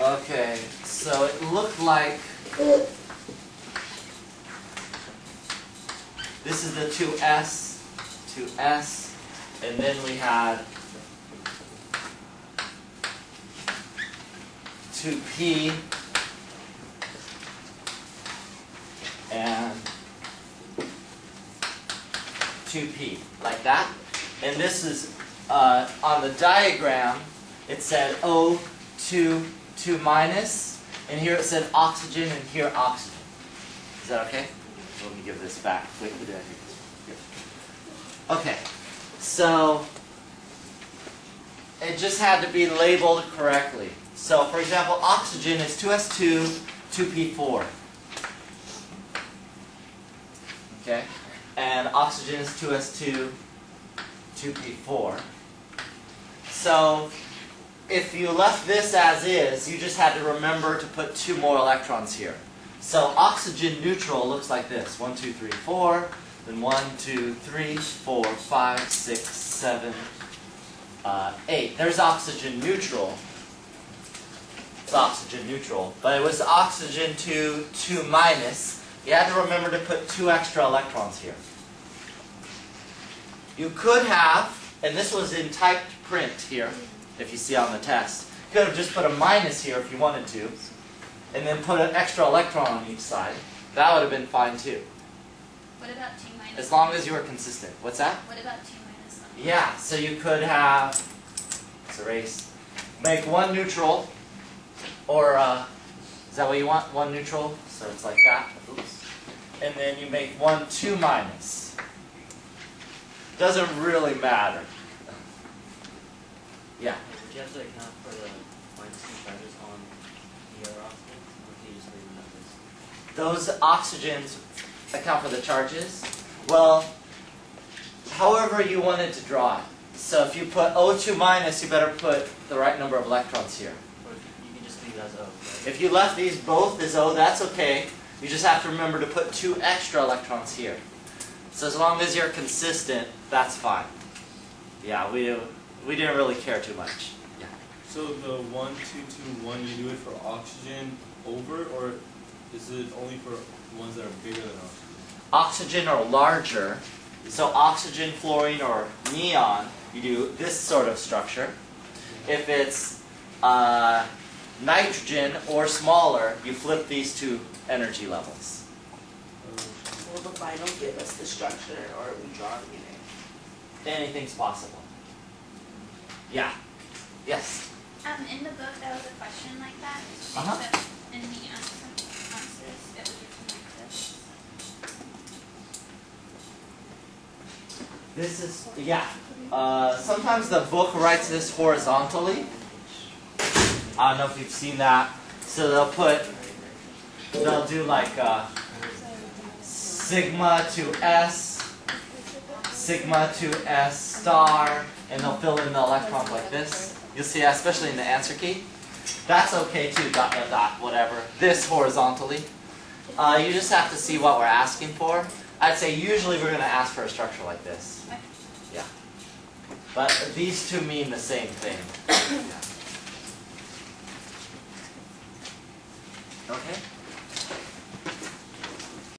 Okay, so it looked like this is the 2s, and then we had 2p and 2p, like that. And this is, on the diagram, it said O2, 2 minus, and here it said oxygen, and here oxygen. Is that okay? Let me give this back quickly. Okay, so it just had to be labeled correctly. So, for example, oxygen is 2s2, 2p4. Okay, and oxygen is 2s2, 2p4. So, if you left this as is, you just had to remember to put 2 more electrons here. So oxygen neutral looks like this. 1, 2, 3, 4. Then 1, 2, 3, 4, 5, 6, 7, 8. There's oxygen neutral. It's oxygen neutral. But it was oxygen 2, 2 minus. You had to remember to put 2 extra electrons here. You could have, and this was in typed print here, if you see on the test. You could have just put a minus here if you wanted to, and then put an extra electron on each side. That would have been fine too. What about 2 minus? As long as you were consistent. What's that? What about 2 minus? Yeah, so you could have, let's erase, make 1 neutral, or is that what you want? 1 neutral, so it's like that. Oops. And then you make 1, 2 minus. Doesn't really matter. Yeah. Do you have to account for the minus 2 charges on the other oxygens, or can you just leave them as is? Those oxygens account for the charges. Well, however you wanted to draw it. So if you put O2 minus, you better put the right number of electrons here. Or you can just leave it as O, right? If you left these both as O, that's okay. You just have to remember to put 2 extra electrons here. So as long as you're consistent, that's fine. Yeah, we didn't really care too much. Yeah. So the 1, 2, 2, 1, you do it for oxygen over, or is it only for ones that are bigger than oxygen? Oxygen or larger. So oxygen, fluorine, or neon, you do this sort of structure. If it's nitrogen or smaller, you flip these 2 energy levels. Will the final give us the structure, or are we drawing it? Anything's possible. Yeah. Yes. In the book, there was a question like that. Uh-huh. Except in the answers, it was written like this. This is, yeah. Sometimes the book writes this horizontally. I don't know if you've seen that. So they'll do like sigma to S, sigma to S star, and they'll fill in the electrons like this. You'll see, especially in the answer key. That's okay too, dot, dot, dot, whatever. This horizontally. You just have to see what we're asking for. I'd say usually we're going to ask for a structure like this. Yeah. But these 2 mean the same thing. Yeah. Okay?